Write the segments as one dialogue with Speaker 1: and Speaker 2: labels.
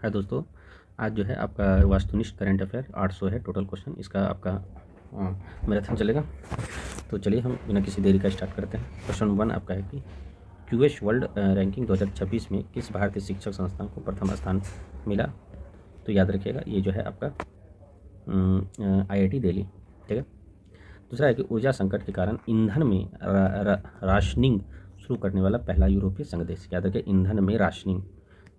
Speaker 1: है दोस्तों, आज जो है आपका वास्तुनिष्ठ करंट अफेयर 800 है टोटल क्वेश्चन, इसका आपका मैराथन चलेगा। तो चलिए हम बिना किसी देरी का स्टार्ट करते हैं। क्वेश्चन 1 आपका है कि क्यूएस वर्ल्ड रैंकिंग 2026 में किस भारतीय शिक्षक संस्थान को प्रथम स्थान मिला? तो याद रखिएगा ये जो है आपका IIT दिल्ली। ठीक है। दूसरा है कि ऊर्जा संकट के कारण ईंधन में राशनिंग शुरू करने वाला पहला यूरोपीय संघ देश। याद रखिए ईंधन में राशनिंग,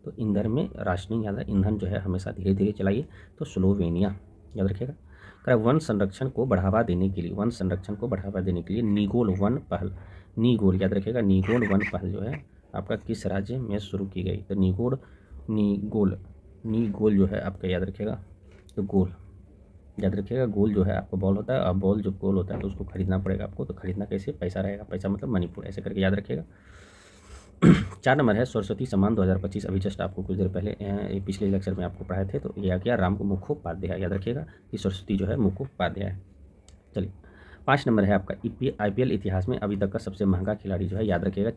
Speaker 1: तो ईंधन में राशनिंग याद है, ईंधन जो है हमेशा धीरे धीरे चलाइए, तो स्लोवेनिया। याद रखिएगा। वन संरक्षण को बढ़ावा देने के लिए, वन संरक्षण को बढ़ावा देने के लिए निगोल वन पहल, निगोल याद रखिएगा, निगोल वन पहल जो है आपका किस राज्य में शुरू की गई? तो निगोल जो है आपका याद रखिएगा, तो गोल याद रखिएगा, गोल जो है आपको बॉल होता है, और बॉल जब गोल होता है तो उसको खरीदना पड़ेगा आपको। तो खरीदना कैसे? पैसा रहेगा, पैसा मतलब मणिपुर, ऐसे करके याद रखिएगा। 4 नंबर है सरस्वती सम्मान 2025। अभी जस्ट आपको कुछ देर पहले पिछले लेक्चर में आपको पढ़ाए थे, तो यह क्या? राम मुखोपाध्याय। याद रखिएगा कि सरस्वती जो है मुखोपाध्याय। चलिए 5 नंबर है आपका IPL इतिहास में अभी तक का सबसे महंगा खिलाड़ी जो है, याद रखिएगा,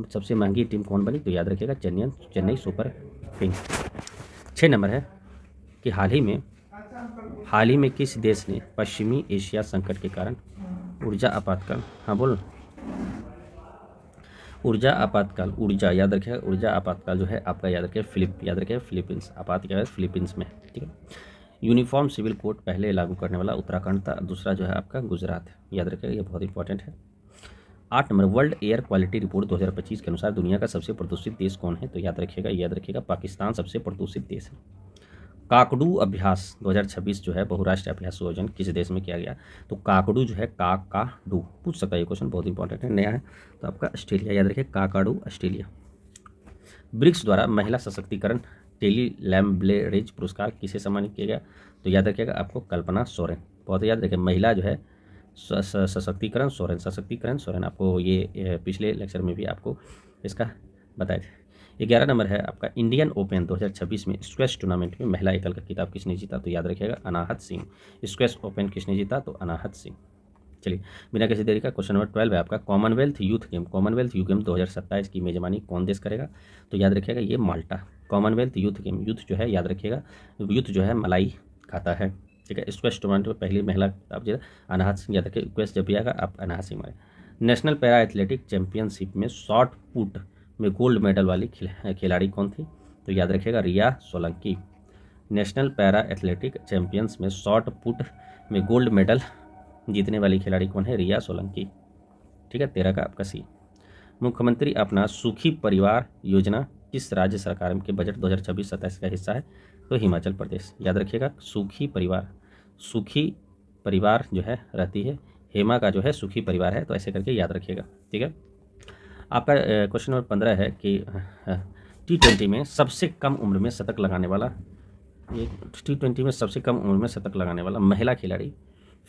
Speaker 1: सबसे महंगी टीम कौन बनी? तो याद रखिएगा चेन्नई सुपर किंग्स। 6 नंबर है कि हाल ही में किस देश ने पश्चिमी एशिया संकट के कारण ऊर्जा आपातकाल, हाँ बोल, ऊर्जा आपातकाल, ऊर्जा याद रखिएगा, ऊर्जा आपातकाल जो है आपका याद रखिएगा याद रखिएगा फिलीपींस, आपात क्या है? फिलीपींस में। ठीक है। यूनिफॉर्म सिविल कोड पहले लागू करने वाला उत्तराखंड था, दूसरा जो है आपका गुजरात है। याद रखिएगा, ये बहुत इंपॉर्टेंट है। 8 number world air quality report 2025 के अनुसार दुनिया का सबसे प्रदूषित देश कौन है? तो याद रखिएगा पाकिस्तान सबसे प्रदूषित देश है। काकड़ू अभ्यास 2026 जो है बहुराष्ट्रीय अभ्यास आयोजन किस देश में किया गया? तो काकड़ू जो है काकाडू, पूछ सकता है ये क्वेश्चन, बहुत इंपॉर्टेंट है, नया है, तो आपका ऑस्ट्रेलिया। याद रखिए काकाडू ऑस्ट्रेलिया। ब्रिक्स द्वारा महिला सशक्तिकरण टेली लैम्ब्लेरेज पुरस्कार किसे सम्मानित किया गया? तो याद रखिएगा आपको कल्पना सोरेन। बहुत याद रखिए, महिला जो है सशक्तिकरण सोरेन, आपको ये पिछले लेक्चर में भी आपको इसका बताए थे। 11 नंबर है आपका इंडियन ओपन 2026 में स्क्वैश टूर्नामेंट में महिला एकल का खिताब किसने जीता? तो याद रखिएगा अनाहत सिंह। स्क्वैश ओपन किसने जीता? तो अनाहत सिंह। चलिए बिना किसी देरी का क्वेश्चन नंबर 12 है आपका कॉमनवेल्थ यूथ गेम 2027 की मेजबानी कौन देश करेगा? तो याद रखिएगा ये माल्टा। कॉमनवेल्थ यूथ गेम, यूथ जो है याद रखिएगा, यूथ जो है मलाई खाता है। ठीक है। स्क्वैश टूर्नामेंट में पहली महिला आप जो अनाहत सिंह, याद रखिए स्क्वैश जब भी आएगा आप अनाहत सिंह मारे। नेशनल पैरा एथलेटिक चैंपियनशिप में शॉर्ट पुट में गोल्ड मेडल वाली खिलाड़ी कौन थी? तो याद रखिएगा Riya Solanki. National para athletic champions में शॉर्ट पुट में गोल्ड मेडल जीतने वाली खिलाड़ी कौन है? रिया सोलंकी। ठीक है। 13 का आपका सी। मुख्यमंत्री अपना सुखी परिवार योजना किस राज्य सरकार के बजट 2026-27 का हिस्सा है? तो हिमाचल प्रदेश। याद रखिएगा सुखी परिवार जो है रहती है, हेमा का जो है सुखी परिवार है, तो ऐसे करके याद रखिएगा। ठीक है। आपका क्वेश्चन नंबर 15 है कि T20 में सबसे कम उम्र में शतक लगाने वाला, ये T20 में सबसे कम उम्र में शतक लगाने वाला महिला खिलाड़ी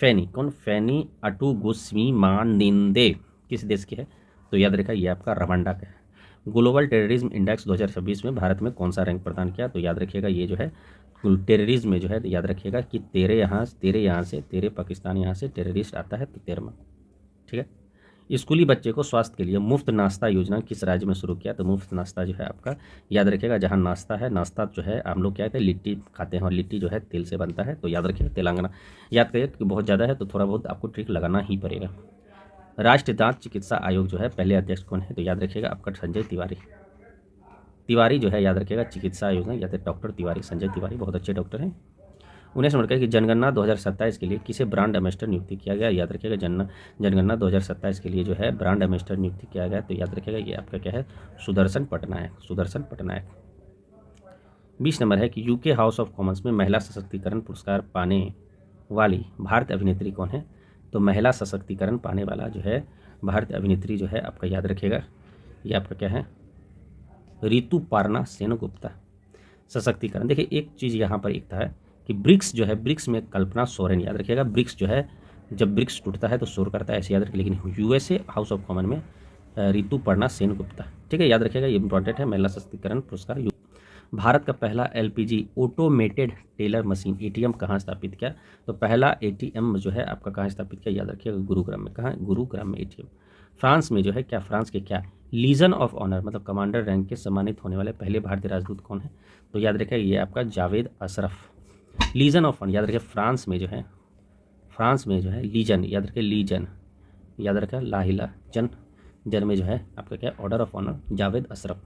Speaker 1: फैनी कौन? फैनी अटुगुस्मीमानिंदे किस देश की है? तो याद रखा ये आपका रवांडा का है। ग्लोबल टेररिज्म इंडेक्स 2026 में भारत में कौन सा रैंक प्रदान किया? तो याद रखिएगा ये जो है टेररिज्म में जो है, याद रखिएगा कि तेरे पाकिस्तान यहाँ से टेररिस्ट आता है, तो 13वां। ठीक है। स्कूली बच्चे को स्वास्थ्य के लिए मुफ्त नाश्ता योजना किस राज्य में शुरू किया? तो मुफ्त नाश्ता जो है आपका याद रखिएगा जहाँ नाश्ता है, नाश्ता जो है हम लोग क्या कहते हैं, लिट्टी खाते हैं, और लिट्टी जो है तेल से बनता है, तो याद रखिएगा तेलंगाना। याद करिए कि बहुत ज़्यादा है तो थोड़ा बहुत आपको ट्रिक लगाना ही पड़ेगा। राष्ट्रीय दांत चिकित्सा आयोग जो है पहले अध्यक्ष कौन है? तो याद रखिएगा आपका संजय तिवारी जो है, याद रखिएगा चिकित्सा आयोग या तो डॉक्टर तिवारी, संजय तिवारी बहुत अच्छे डॉक्टर हैं। 19 नंबर का कि जनगणना 2027 के लिए किसे ब्रांड एम्बेसडर नियुक्ति किया गया? याद रखिएगा जनगणना 2027 के लिए जो है ब्रांड एम्बेसडर नियुक्ति किया गया, तो याद रखिएगा ये आपका क्या है? सुदर्शन पटनायक। 20 नंबर है कि यूके हाउस ऑफ कॉमन्स में महिला सशक्तिकरण पुरस्कार पाने वाली भारतीय अभिनेत्री कौन है? तो महिला सशक्तिकरण पाने वाला जो है भारतीय अभिनेत्री जो है आपका याद रखिएगा ये आपका क्या है? ऋतुपर्णा सेनगुप्ता। सशक्तिकरण देखिए एक चीज़ यहाँ पर एक था कि ब्रिक्स जो है, ब्रिक्स में कल्पना सोरेन। याद रखिएगा ब्रिक्स जो है जब ब्रिक्स टूटता है तो शोर करता है, ऐसे याद रखिए, लेकिन USA हाउस ऑफ कॉमन में ऋतुपर्णा सेनगुप्ता। ठीक है। याद रखिएगा ये इंपॉर्टेंट है, महिला सशक्तिकरण पुरस्कार। भारत का पहला LPG automated teller machine ATM कहाँ स्थापित किया? तो पहला ATM जो है आपका कहाँ स्थापित किया? याद रखिएगा गुरुग्राम में। कहाँ? गुरुग्राम में ATM। फ्रांस में जो है क्या, फ्रांस के क्या लीजन ऑफ ऑनर मतलब कमांडर रैंक के सम्मानित होने वाले पहले भारतीय राजदूत कौन है? तो याद रखिए ये आपका Javed Ashraf. Legion of honour याद रखिए फ्रांस में जो है लीजन, याद रखिए लीजन, याद रखिए लाहिला जन में जो है आपका क्या order of honour Javed Ashraf.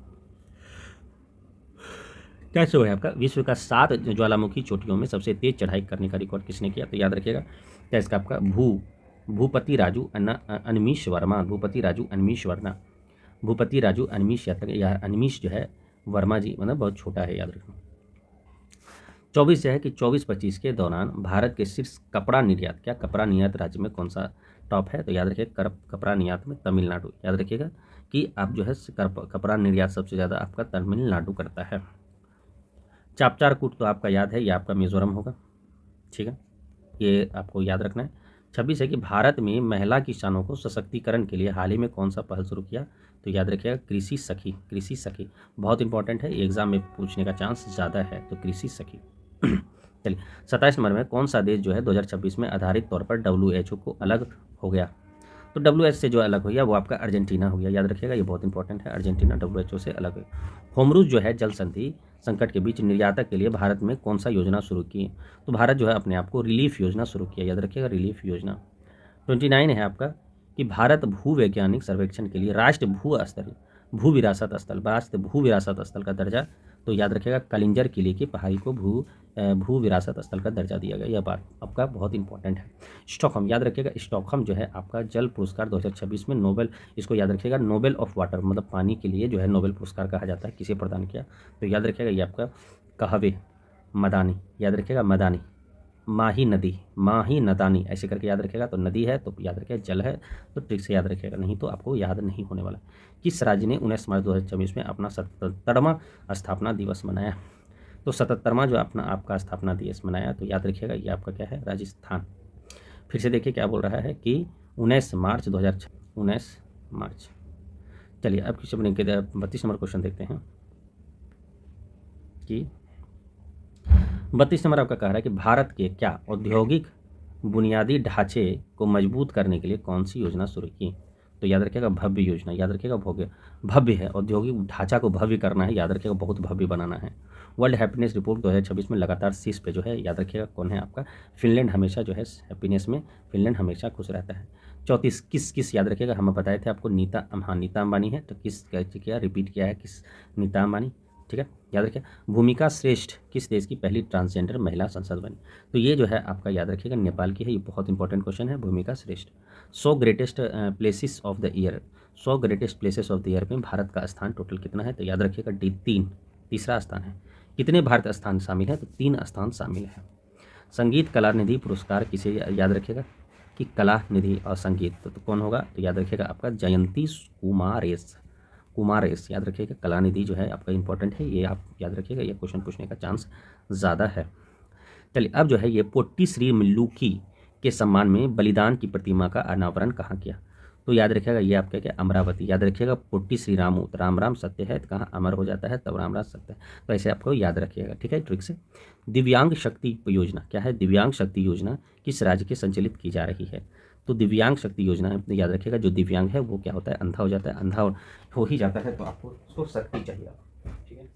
Speaker 1: कैसे है आपका विश्व का 7 ज्वालामुखी चोटियों में सबसे तेज चढ़ाई करने का रिकॉर्ड किसने किया? तो याद रखिएगा क्या इसका आपका भूपति राजू अनमीश वर्मा, भूपति राजू अनमीश या अनमीश जो है वर्मा जी, मतलब बहुत छोटा है, याद रखना। 24 जो है कि 24-25 के दौरान भारत के शीर्ष कपड़ा निर्यात राज्य में कौन सा टॉप है? तो याद रखिए कपड़ा निर्यात में तमिलनाडु। याद रखिएगा कि आप जो है कपड़ा निर्यात सबसे ज़्यादा आपका तमिलनाडु करता है। चापचारकूट तो आपका याद है, ये आपका मिजोरम होगा, ठीक है, ये आपको याद रखना है। 26 है कि भारत में महिला किसानों को सशक्तिकरण के लिए हाल ही में कौन सा पहल शुरू किया? तो याद रखिएगा कृषि सखी बहुत इंपॉर्टेंट है, एग्जाम में पूछने का चांस ज़्यादा है, तो कृषि सखी। चलिए 27 नंबर में कौन सा देश जो है 2026 में आधारित तौर पर WHO को अलग हो गया? तो WHO से जो अलग हो गया वो आपका अर्जेंटीना हो गया, याद रखिएगा ये बहुत इंपॉर्टेंट है, अर्जेंटीना WHO से अलग है। होमरूज जो है जल संधि संकट के बीच निर्यातक के लिए भारत में कौन सा योजना शुरू की? तो भारत जो है अपने आप को रिलीफ योजना शुरू किया, याद रखिएगा रिलीफ योजना। 29 है आपका कि भारत भू वैज्ञानिक सर्वेक्षण के लिए राष्ट्रीय भू विरासत स्थल का दर्जा, तो याद रखिएगा कलिंजर किले की पहाड़ी को भू विरासत स्थल का दर्जा दिया गया, यह बात आपका बहुत इंपॉर्टेंट है। स्टॉकहोम, याद रखिएगा स्टॉकहोम जो है आपका जल पुरस्कार 2026 में नोबेल, इसको याद रखिएगा नोबेल ऑफ वाटर मतलब पानी के लिए जो है नोबेल पुरस्कार कहा जाता है, किसे प्रदान किया? तो याद रखिएगा ये आपका कहवे मदानी, याद रखिएगा मदानी, माही नदानी ऐसे करके याद रखिएगा। तो नदी है तो याद रखिएगा, जल है तो ट्रिक से याद रखिएगा, नहीं तो आपको याद नहीं होने वाला। किस राज्य ने 19 मार्च 2024 में अपना 77वां स्थापना दिवस मनाया? तो 77वां जो अपना आपका स्थापना दिवस मनाया, तो याद रखिएगा ये आपका क्या है? राजस्थान। फिर से देखिए क्या बोल रहा है कि 19 मार्च 19 मार्च। चलिए अब किसी अपने 32 नंबर क्वेश्चन देखते हैं कि 32 नंबर आपका कह रहा है कि भारत के क्या औद्योगिक बुनियादी ढांचे को मजबूत करने के लिए कौन सी योजना शुरू की? तो याद रखिएगा भव्य योजना, याद रखिएगा भव्य है, औद्योगिक ढांचा को भव्य करना है, याद रखिएगा बहुत भव्य बनाना है। वर्ल्ड हैप्पीनेस रिपोर्ट 2026 में लगातार शीर्ष पे जो है, याद रखिएगा कौन है आपका? फिनलैंड हमेशा जो है हैप्पीनेस में फिनलैंड हमेशा खुश रहता है। 34 किस याद रखिएगा, हम बताए थे आपको नीता अंबानी है, तो किस क्या रिपीट किया है, किस नीता अंबानी, ठीक है, याद रखिए। भूमिका श्रेष्ठ किस देश की पहली ट्रांसजेंडर महिला सांसद बनी? तो ये जो है आपका याद रखिएगा नेपाल की है, ये बहुत इंपॉर्टेंट क्वेश्चन है। भूमिका श्रेष्ठ। 100 greatest places of the year, 100 greatest places of the year में भारत का स्थान टोटल कितना है? तो याद रखिएगा तीसरा स्थान है। कितने भारत स्थान शामिल है? तो 3 स्थान शामिल है। संगीत कला निधि पुरस्कार किसे याद रखिएगा कि कला निधि और संगीत तो कौन होगा? तो याद रखिएगा आपका जयंती कुमारेश, याद रखिएगा कला निधि जो है आपका इंपॉर्टेंट है, ये आप याद रखिएगा, ये क्वेश्चन पूछने का चांस ज़्यादा है। चलिए अब जो है ये पोट्टी श्री मल्लूकी के सम्मान में बलिदान की प्रतिमा का अनावरण कहाँ किया? तो याद रखिएगा ये आपका क्या? अमरावती। याद रखिएगा पोट्टी श्री राम सत्य है, तो कहाँ अमर हो जाता है, तब राम सत्य है, तो ऐसे आपको याद रखिएगा, ठीक है, ट्रिक से। दिव्यांग शक्ति योजना क्या है? दिव्यांग शक्ति योजना किस राज्य के संचालित की जा रही है? तो दिव्यांग शक्ति योजना है, याद रखिएगा जो दिव्यांग है वो क्या होता है? अंधा हो जाता है, अंधा हो ही जाता है, तो आपको उसको शक्ति चाहिए, ठीक है।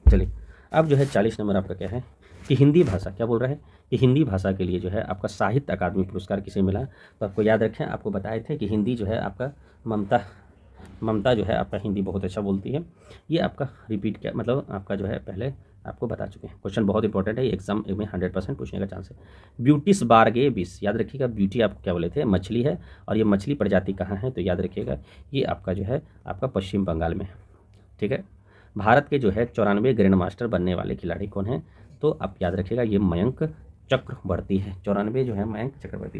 Speaker 1: चलिए अब जो है 40 नंबर आपका क्या है कि हिंदी भाषा, क्या बोल रहा है कि हिंदी भाषा के लिए जो है आपका साहित्य अकादमी पुरस्कार किसे मिला? तो आपको याद रखें, आपको बताए थे कि हिंदी जो है आपका ममता जो है आपका हिंदी बहुत अच्छा बोलती है, ये आपका रिपीट किया, मतलब आपका जो है पहले आपको बता चुके हैं। क्वेश्चन बहुत इंपॉर्टेंट है, एग्जाम में 100% पूछने का चांस है। ब्यूटिस बारगेबिस, याद रखिएगा ब्यूटी आपको क्या बोले थे? मछली है, और ये मछली प्रजाति कहाँ है? तो याद रखिएगा ये आपका जो है आपका पश्चिम बंगाल में है, ठीक है। भारत के जो है 94 ग्रैंड मास्टर बनने वाले खिलाड़ी कौन है? तो आप याद रखिएगा ये मयंक चक्रवर्ती है। 94 जो है मयंक चक्रवर्ती,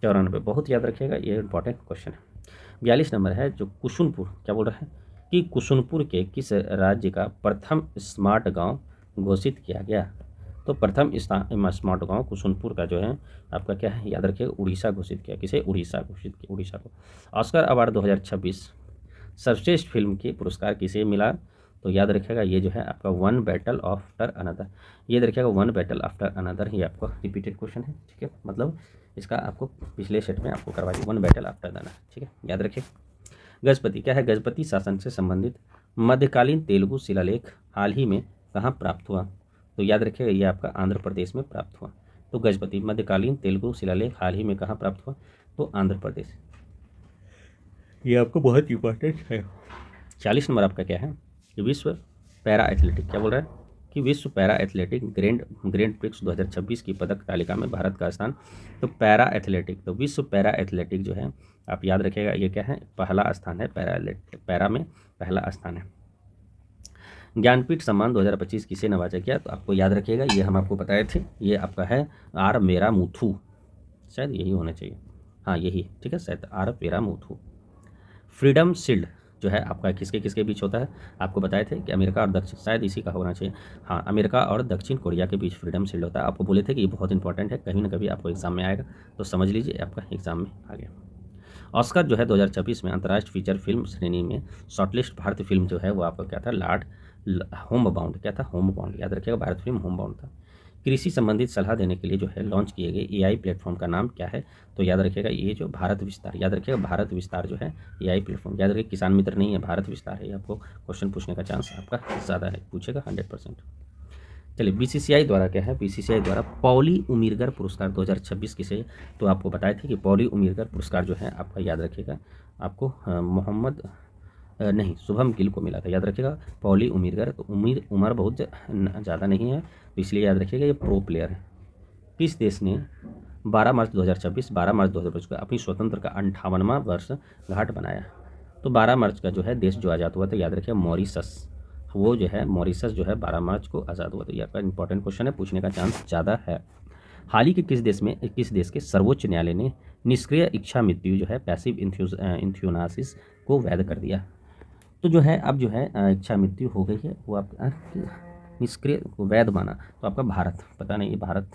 Speaker 1: 94 बहुत याद रखिएगा, ये इंपॉर्टेंट क्वेश्चन है। 42 नंबर है जो कुसुनपुर, क्या बोल रहा है कि कुसुनपुर के किस राज्य का प्रथम स्मार्ट गांव घोषित किया गया? तो प्रथम स्मार्ट गांव कुसुनपुर का जो है आपका क्या है? याद रखिएगा उड़ीसा घोषित किया। किसे? उड़ीसा घोषित किया, उड़ीसा को। ऑस्कर अवार्ड 2026 सर्वश्रेष्ठ फिल्म के पुरस्कार किसे मिला? तो याद रखिएगा ये जो है आपका वन बैटल आफ्टर अनदर, ये रखिएगा वन बैटल आफ्टर अनदर ही आपको रिपीटेड क्वेश्चन है, ठीक है। मतलब इसका आपको पिछले सेट में आपको करवा दी, वन बैटल आफ्टर अनदर, ठीक है, याद रखिए। गजपति क्या है, गजपति शासन से संबंधित मध्यकालीन तेलुगु शिलालेख हाल ही में कहाँ प्राप्त हुआ, तो याद रखिएगा ये आपका आंध्र प्रदेश में प्राप्त हुआ। तो गजपति मध्यकालीन तेलुगु शिलालेख हाल ही में कहाँ प्राप्त हुआ, तो आंध्र प्रदेश, ये आपको बहुत इंपॉर्टेंट है। 40 नंबर आपका क्या है कि विश्व पैरा एथलेटिक, क्या बोल रहा है कि विश्व पैरा एथलेटिक ग्रैंड प्रिक्स 2026 की पदक तालिका में भारत का स्थान, तो पैरा एथलेटिक, तो विश्व पैरा एथलेटिक जो है आप याद रखिएगा ये क्या है, पहला स्थान है, पैरा में पहला स्थान है। ज्ञानपीठ सम्मान 2025 किसे नवाजा गया, तो आपको याद रखिएगा ये हम आपको बताए थे, ये आपका है आर मेरा मुथु, शायद यही होना चाहिए, हाँ यही, ठीक है, शायद आर मेरा मुथु। फ्रीडम शील्ड जो है आपका किसके किसके बीच होता है, आपको बताए थे कि अमेरिका और दक्षिण, शायद इसी का होना चाहिए, हाँ अमेरिका और दक्षिण कोरिया के बीच फ्रीडम शील्ड होता है। आपको बोले थे कि ये बहुत इंपॉर्टेंट है, कहीं ना कभी आपको एग्जाम में आएगा, तो समझ लीजिए आपका एग्जाम में आ गया। ऑस्कर जो है 2026 में अंतर्राष्ट्रीय फीचर फिल्म श्रेणी में शॉर्टलिस्ट भारतीय फिल्म जो है वो आपका क्या था, होम बाउंड, क्या था, होम बाउंड, याद रखिएगा भारतीय फिल्म होम बाउंड था। कृषि संबंधित सलाह देने के लिए जो है लॉन्च किए गए एआई प्लेटफॉर्म का नाम क्या है, तो याद रखिएगा ये जो भारत विस्तार, याद रखिएगा भारत विस्तार जो है एआई प्लेटफॉर्म, याद रखिए किसान मित्र नहीं है, भारत विस्तार है, आपको क्वेश्चन पूछने का चांस आपका ज़्यादा है, पूछेगा 100%। चलिए बीसीसीआई द्वारा क्या है, बीसीसीआई द्वारा पॉली उमीरगर पुरस्कार 2026 किसे, तो आपको बताए थे कि पॉली उमीरगर पुरस्कार जो है आपका याद रखिएगा आपको मोहम्मद नहीं शुभम गिल को मिला था, याद रखिएगा पॉली उमीरगर, तो उम्र बहुत ज़्यादा नहीं है, तो इसलिए याद रखिएगा ये प्रो प्लेयर है। किस देश ने 12 मार्च 2025 को अपनी स्वतंत्र का 58वां वर्ष घाट बनाया, तो 12 मार्च का जो है देश जो आज़ाद हुआ था, याद रखिए मॉरिशस, वो जो है मॉरिशस जो है 12 मार्च को आज़ाद हुआ था, यह आपका इंपॉर्टेंट क्वेश्चन है, पूछने का चांस ज़्यादा है। हाल ही के किस देश के सर्वोच्च न्यायालय ने निष्क्रिय इच्छा मृत्यु जो है पैसिव इंथ्यूनासिस को वैध कर दिया, तो जो है अब जो है इच्छा मृत्यु हो गई है वो आप निष्क्रिय को वैध माना, तो आपका भारत, पता नहीं भारत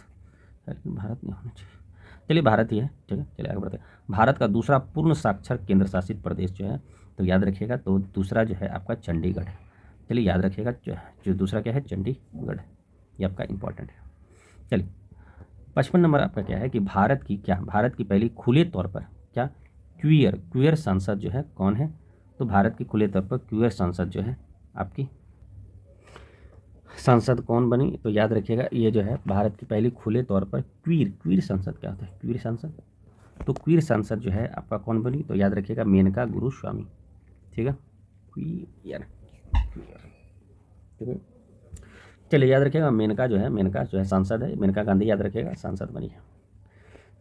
Speaker 1: नहीं होना चाहिए, चलिए भारत ही है, ठीक है, चलिए आगे बढ़ते हैं। भारत का दूसरा पूर्ण साक्षर केंद्र शासित प्रदेश जो है, तो याद रखिएगा तो दूसरा जो है आपका चंडीगढ़ है, चलिए याद रखिएगा जो दूसरा क्या है, चंडीगढ़, ये आपका इंपॉर्टेंट है। चलिए 55 नंबर आपका क्या है कि भारत की पहली खुले तौर पर क्या क्यूयर सांसद जो है कौन है, तो भारत की खुले तौर पर क्यूयर सांसद जो है आपकी सांसद कौन बनी, तो याद रखिएगा ये जो है भारत की पहली खुले तौर पर क्वीर सांसद, क्या होता है क्वीर सांसद, तो क्वीर सांसद जो है आपका कौन बनी, तो याद रखिएगा मेनका गुरुस्वामी, ठीक है, क्वीर, ठीक है, चलिए याद रखिएगा मेनका जो है सांसद है, मेनका गांधी याद रखिएगा सांसद बनी है।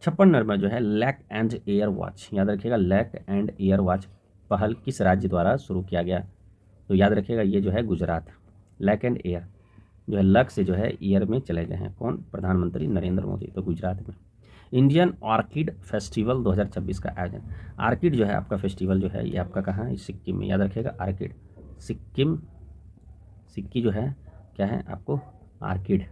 Speaker 1: 56 नंबर जो है लैक एंड एयर वॉच, याद रखिएगा लैक एंड एयर वॉच पहल किस राज्य द्वारा शुरू किया गया, तो याद रखिएगा ये जो है गुजरात, लैक एंड एयर जो है लक से जो है ईयर में चले गए हैं कौन, प्रधानमंत्री नरेंद्र मोदी, तो गुजरात में। इंडियन ऑर्किड फेस्टिवल 2026 का आयोजन, ऑर्किड जो है आपका फेस्टिवल जो है ये आपका कहाँ है, सिक्किम में, याद रखिएगा ऑर्किड, सिक्की जो है क्या है आपको ऑर्किड।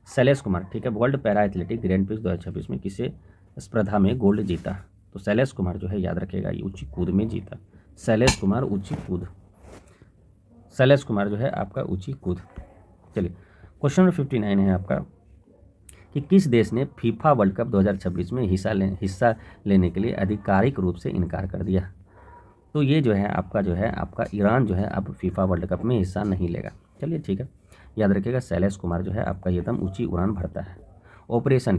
Speaker 1: शैलेश कुमार, ठीक है, world para athletic grand prix 2026 में किसे स्पर्धा में गोल्ड जीता, तो शैलेश कुमार जो है याद रखिएगा ये ऊंची कूद में जीता, शैलेश कुमार जो है आपका ऊंची कूद। चलिए क्वेश्चन नंबर 59 है आपका कि किस देश ने फीफा वर्ल्ड कप 2026 में हिस्सा लेने के लिए आधिकारिक रूप से इनकार कर दिया, तो ये जो है आपका ईरान जो है अब फीफा वर्ल्ड कप में हिस्सा नहीं लेगा। चलिए ठीक है, याद रखिएगा शैलेश कुमार जो है आपका एकदम ऊंची उड़ान भरता है। ऑपरेशन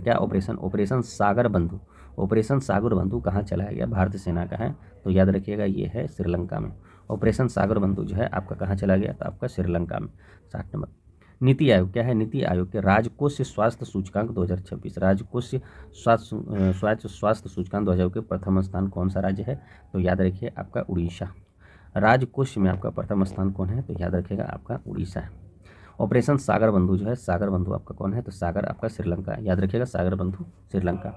Speaker 1: सागर बंधु कहाँ चलाया गया, भारतीय सेना का है, तो याद रखिएगा ये है श्रीलंका में। ऑपरेशन सागर बंधु जो है आपका कहाँ चला गया, तो आपका श्रीलंका में। 60 नंबर नीति आयोग क्या है, नीति आयोग के राजकोषीय स्वास्थ्य सूचकांक 2026, राजकोषीय स्वास्थ्य सूचकांक 2026 के प्रथम स्थान कौन सा राज्य है, तो याद रखिए आपका उड़ीसा। राजकोष में आपका प्रथम स्थान कौन है, तो याद रखिएगा आपका उड़ीसा है। ऑपरेशन सागर बंधु जो है, सागर बंधु आपका कौन है, तो सागर आपका श्रीलंका है, याद रखिएगा सागर बंधु श्रीलंका।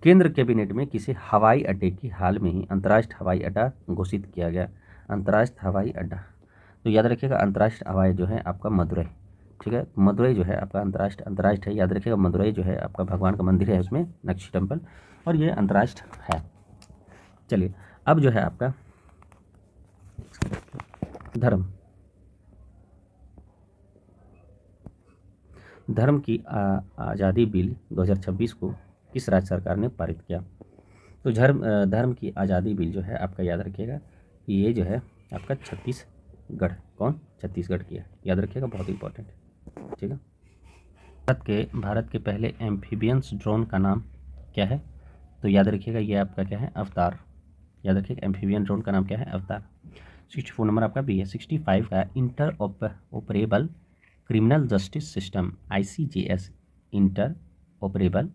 Speaker 1: केंद्र कैबिनेट में किसी हवाई अड्डे की हाल में ही अंतर्राष्ट्रीय हवाई अड्डा घोषित किया गया, अंतर्राष्ट्रीय हवाई अड्डा, तो याद रखिएगा अंतर्राष्ट्रीय हवाई जो है आपका मदुरई, ठीक है, मदुरई जो है आपका अंतर्राष्ट्रीय है, याद रखिएगा मदुरई जो है आपका भगवान का मंदिर है उसमें नक्शी टेम्पल, और ये अंतर्राष्ट्रीय है। चलिए अब जो है आपका धर्म धर्म की आज़ादी बिल 2026 को किस राज्य सरकार ने पारित किया? तो धर्म की आज़ादी बिल जो है आपका याद रखिएगा कि ये जो है आपका छत्तीसगढ़, कौन? छत्तीसगढ़ की है, याद रखिएगा, बहुत इंपॉर्टेंट है, ठीक है। भारत के पहले एम्फीबियंस ड्रोन का नाम क्या है? तो याद रखिएगा ये आपका क्या है? अवतार, याद रखिएगा एम्फीबियन ड्रोन का नाम क्या है? अवतार। 64 नंबर आपका बी है। 65 का inter operable criminal justice system ICJS, inter operable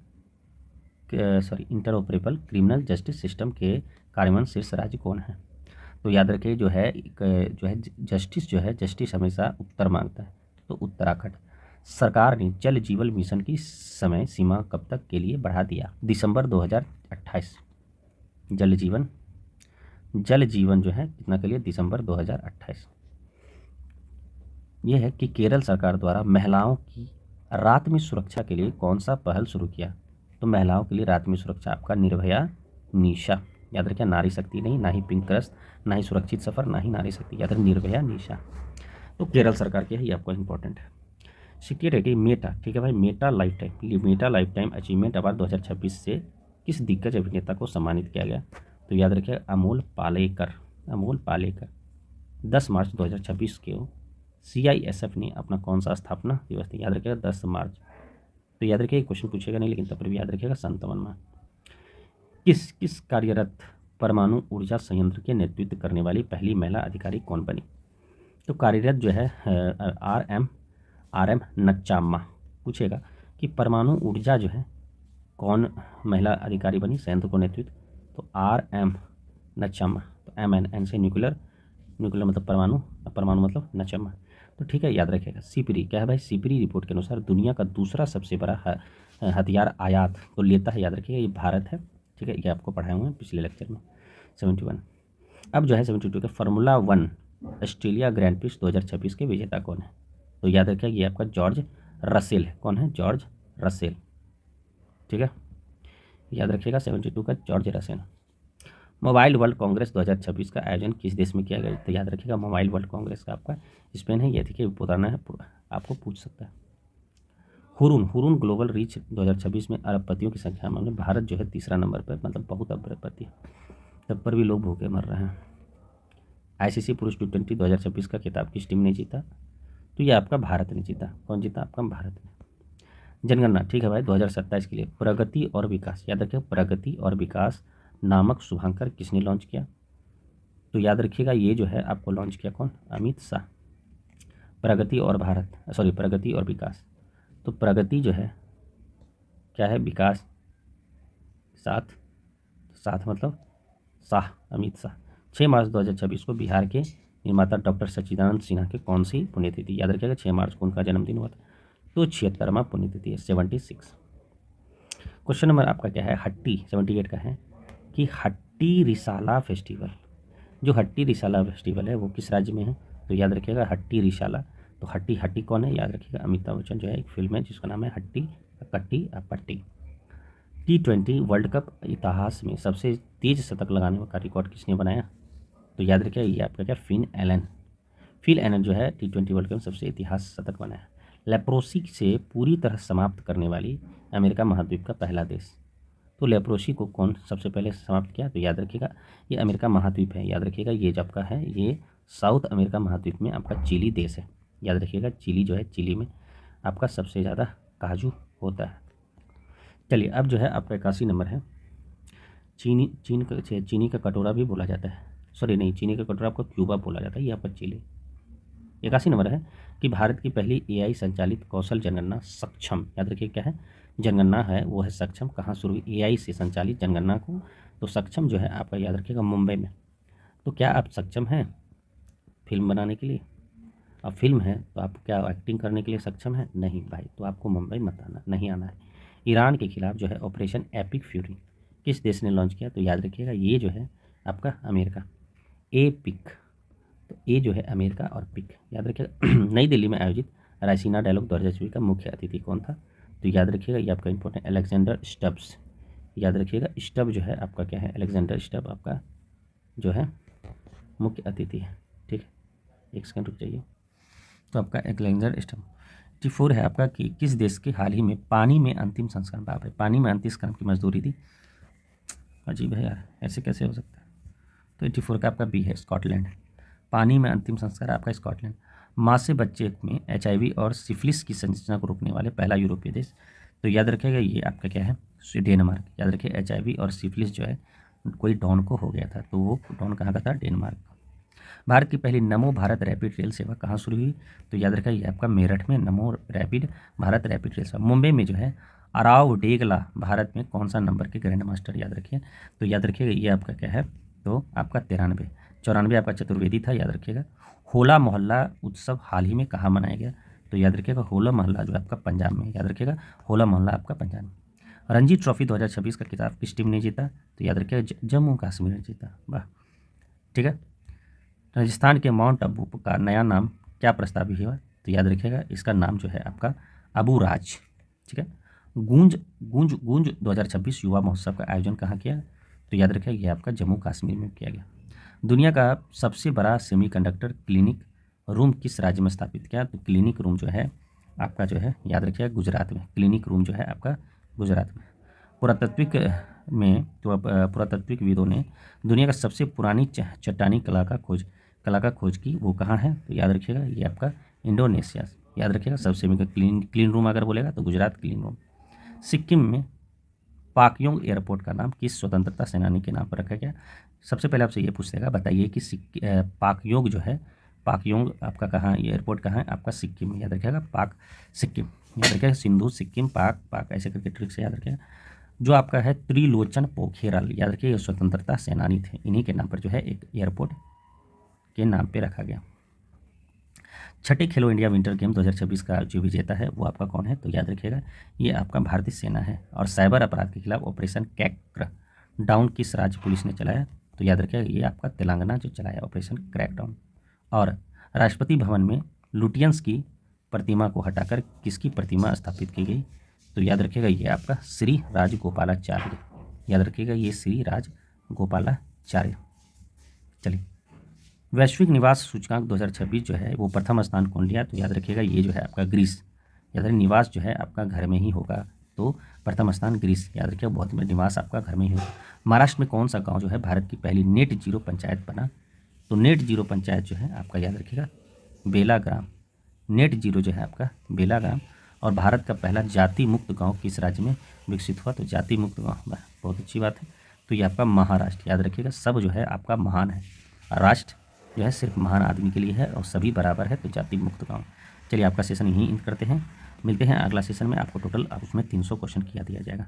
Speaker 1: criminal justice system के कार्यान्वयन शीर्ष राज्य कौन है? तो याद रखिए जो है जस्टिस हमेशा उत्तर मांगता है, तो उत्तराखंड। सरकार ने जल जीवन मिशन की समय सीमा कब तक के लिए बढ़ा दिया? दिसंबर 2028। जल जीवन जो है कितना के लिए? दिसंबर 2028। यह है कि केरल सरकार द्वारा महिलाओं की रात में सुरक्षा के लिए कौन सा पहल शुरू किया? तो महिलाओं के लिए रात में सुरक्षा आपका निर्भया निशा, याद रखिए, नारी शक्ति नहीं, ना ही पिंक क्रस्ट, ना ही सुरक्षित सफर, ना ही नारी शक्ति, याद रखिए निर्भया निशा। तो केरल सरकार की है, ये आपको इंपॉर्टेंट है। 68 है कि मेटा, ठीक है भाई, Meta life time achievement award 2026 से किस दिग्गज अभिनेता को सम्मानित किया गया? तो याद रखिए अमोल पालेकर। 10 मार्च 2026 को CISF ने अपना कौन सा स्थापना दिवस था? याद रखिएगा 10 मार्च। तो याद रखिएगा क्वेश्चन पूछेगा नहीं, लेकिन तब पर भी याद रखिएगा 57 में। किस कार्यरत परमाणु ऊर्जा संयंत्र के नेतृत्व करने वाली पहली महिला अधिकारी कौन बनी? तो कार्यरत जो है RM नच्चाम्मा। पूछेगा कि परमाणु ऊर्जा जो है कौन महिला अधिकारी बनी संयंत्र को नेतृत्व? तो RM नच्चाम्मा। तो MN से न्यूक्लियर मतलब परमाणु मतलब नच्चाम्मा। तो ठीक है, याद रखिएगा। सिपरी क्या है भाई? सिपरी रिपोर्ट के अनुसार दुनिया का दूसरा सबसे बड़ा हथियार आयात तो लेता है, याद रखिएगा, ये भारत है, ठीक है, ये आपको पढ़ाए हुए हैं पिछले लेक्चर में। 71। अब जो है 72 का फार्मूला 1 ऑस्ट्रेलिया ग्रैंड प्रिक्स 2026 के विजेता कौन है? तो याद रखिएगा ये आपका जॉर्ज रसेल है। कौन है? जॉर्ज रसेल, ठीक है, याद रखिएगा 72 का George Russell. Mobile world Congress 2026 का आयोजन किस देश में किया गया? तो याद रखिएगा मोबाइल वर्ल्ड कांग्रेस का आपका स्पेन है, ये देखिए पुराना है, आपको पूछ सकता है। हुरून ग्लोबल रीच 2026 में अरबपतियों की संख्या में भारत जो है तीसरा नंबर पर, मतलब बहुत अरबपति है, तब पर भी लोग भूखे मर रहे हैं। ICC पुरुष T20 2026 का खिताब किस टीम ने जीता? तो ये आपका भारत ने जीता। कौन जीता? आपका भारत ने। जनगणना, ठीक है भाई, 2027 के लिए प्रगति और विकास, याद रखिए प्रगति और विकास नामक शुभांकर किसने लॉन्च किया? तो याद रखिएगा ये जो है आपको लॉन्च किया कौन? अमित शाह। प्रगति और विकास, तो प्रगति जो है क्या है? विकास, साथ मतलब शाह, अमित शाह। 6 मार्च 2026 को बिहार के निर्माता डॉक्टर सच्चिदानंद सिन्हा की कौन सी पुण्यतिथि? याद रखिएगा 6 मार्च को उनका जन्मदिन हुआ था, तो 76वां पुण्यतिथि है, 76। क्वेश्चन नंबर आपका क्या है? 78 का है कि हट्टी रिसाला फेस्टिवल, जो हट्टी रिसाला फेस्टिवल है वो किस राज्य में है? तो याद रखिएगा हट्टी रिसाला। तो हट्टी कौन है? याद रखिएगा अमिताभ बच्चन, जो है एक फिल्म है जिसका नाम है हट्टी कट्टी पट्टी। T20 वर्ल्ड कप इतिहास में सबसे तेज शतक लगाने का रिकॉर्ड किसने बनाया? तो याद रखिएगा ये आपका क्या? फिल एलन जो है T20 वर्ल्ड कप में सबसे इतिहास शतक बनाया। लेप्रोसी से पूरी तरह समाप्त करने वाली अमेरिका महाद्वीप का पहला देश, तो लेप्रोसी को कौन सबसे पहले समाप्त किया? तो याद रखिएगा ये अमेरिका महाद्वीप है, याद रखिएगा ये जब का है, ये साउथ अमेरिका महाद्वीप में आपका चिली देश है, याद रखिएगा चिली जो है, चिली में आपका सबसे ज़्यादा काजू होता है। चलिए अब जो है आपका 81 नंबर है। चीनी का कटोरा भी बोला जाता है, चीनी का कटोरा आपको क्यूबा बोला जाता है, ये आपका चिली। 81 नंबर है कि भारत की पहली AI संचालित कौशल जनगणना सक्षम, याद रखिए क्या है? जनगणना है वो है सक्षम। कहाँ शुरू हुई? AI से संचालित जनगणना को, तो सक्षम जो है आपका याद रखिएगा मुंबई में। तो क्या आप सक्षम हैं फिल्म बनाने के लिए? अब फिल्म है तो आप क्या एक्टिंग करने के लिए सक्षम है? नहीं भाई, तो आपको मुंबई मत आना, नहीं आना है। ईरान के खिलाफ जो है ऑपरेशन एपिक फ्यूरी किस देश ने लॉन्च किया? तो याद रखिएगा ये जो है आपका अमेरिका, एपिक, तो ये जो है अमेरिका और पिक, याद रखिएगा। नई दिल्ली में आयोजित रायसीना डायलॉग 2024 का मुख्य अतिथि कौन था? तो याद रखिएगा ये आपका इंपॉर्टेंट अलेक्जेंडर स्टब्स, याद रखिएगा स्टब जो है आपका क्या है? अलेक्जेंडर स्टब आपका जो है मुख्य अतिथि है, ठीक है। एक सेकंड रुक जाइए। तो आपका एलेक्जेंडर स्टम। 84 है आपका कि किस देश के हाल ही में पानी में अंतिम संस्करण, बाप रे, पानी में अंतिम संस्करण की मजदूरी दी। अजीब है यार, ऐसे कैसे हो सकता है। तो 84 का आपका बी है, स्कॉटलैंड। पानी में अंतिम संस्कार आपका स्कॉटलैंड। माँ से बच्चे में HIV और सिफिलिस की संरचना को रोकने वाले पहला यूरोपीय देश, तो याद रखिएगा ये आपका क्या है, डेनमार्क। याद रखिए HIV और सिफिलिस जो है कोई डॉन को हो गया था, तो वो डॉन कहाँ का था, डेनमार्क। भारत की पहली नमो भारत रैपिड रेल सेवा कहाँ शुरू हुई, तो याद रखिए ये आपका मेरठ में नमो रैपिड भारत रैपिड रेल सेवा। मुंबई में जो है अराव डेगला भारत में कौन सा नंबर के ग्रैंड मास्टर, याद रखिए। तो याद रखिएगा ये आपका क्या है, तो आपका 93। 94 आपका चतुर्वेदी था, याद रखिएगा। होला मोहल्ला उत्सव हाल ही में कहाँ मनाया गया, तो याद रखिएगा होला मोहल्ला जो आपका पंजाब में, याद रखिएगा होला मोहल्ला आपका पंजाब में। रणजी ट्रॉफी 2026 का खिताब किस टीम ने जीता, तो याद रखिएगा जम्मू कश्मीर ने जीता। वाह, ठीक है। राजस्थान के माउंट आबू का नया नाम क्या प्रस्तावित हुआ, तो याद रखिएगा इसका नाम जो है आपका अबू राज, ठीक है। गूंज गूंज गूंज 2026 युवा महोत्सव का आयोजन कहाँ किया, तो याद रखिएगा ये आपका जम्मू कश्मीर में किया गया। दुनिया का सबसे बड़ा सेमीकंडक्टर क्लिनिक रूम किस राज्य में स्थापित किया, तो क्लिनिक रूम जो है आपका जो है याद रखिएगा गुजरात में। क्लिनिक रूम जो है आपका गुजरात में। पुरातात्विक में तो पुरातात्विकविदों ने दुनिया का सबसे पुरानी चट्टानी कला का खोज की, वो कहाँ है, तो याद रखिएगा ये आपका इंडोनेशिया। याद रखिएगा सबसे क्लीन रूम अगर बोलेगा तो गुजरात क्लीन रूम। सिक्किम में पाकयोंग एयरपोर्ट का नाम किस स्वतंत्रता सेनानी के नाम पर रखा गया। सबसे पहले आपसे ये पूछेगा, बताइए कि पाकयोंग जो है, पाकयोंग आपका कहाँ, एयरपोर्ट कहाँ है, आपका सिक्किम में। याद रखिएगा पाक सिक्किम, याद रखिएगा सिंधु सिक्किम पाक पाक ऐसे करके ट्रिक से याद रखिएगा। जो आपका है त्रिलोचन पोखरेल, याद रखिए ये स्वतंत्रता सेनानी थे, इन्हीं के नाम पर जो है एक एयरपोर्ट के नाम पे रखा गया। छठे खेलो इंडिया विंटर गेम 2026 का जो विजेता है वो आपका कौन है, तो याद रखिएगा ये आपका भारतीय सेना है। और साइबर अपराध के खिलाफ ऑपरेशन क्रैक डाउन किस राज्य पुलिस ने चलाया, तो याद रखिएगा ये आपका तेलंगाना जो चलाया ऑपरेशन क्रैक डाउन। और राष्ट्रपति भवन में लुटियंस की प्रतिमा को हटाकर किसकी प्रतिमा स्थापित की गई, तो याद रखिएगा ये आपका श्री राजगोपालाचार्य। याद रखिएगा ये श्री राजगोपालाचार्य। चलिए, वैश्विक निवास सूचकांक 2026 जो है वो प्रथम स्थान कौन लिया, तो याद रखिएगा ये जो है आपका ग्रीस। याद रखिए निवास जो है आपका घर में ही होगा, तो प्रथम स्थान ग्रीस। याद रखिए बहुत में निवास आपका घर में ही होगा। महाराष्ट्र में कौन सा गांव जो है भारत की पहली नेट जीरो पंचायत बना, तो नेट जीरो पंचायत जो है आपका याद रखिएगा बेलाग्राम। नेट जीरो जो है आपका बेलाग्राम। और भारत का पहला जाति मुक्त गांव किस राज्य में विकसित हुआ, तो जाति मुक्त गांव, बहुत अच्छी बात है, तो ये आपका महाराष्ट्र। याद रखिएगा सब जो है आपका महान है, राष्ट्र जो है सिर्फ महान आदमी के लिए है और सभी बराबर है, तो जाति मुक्त गांव। चलिए आपका सेशन यहीं इंड करते हैं, मिलते हैं अगला सेशन में। आपको टोटल उसमें 300 क्वेश्चन किया दिया जाएगा।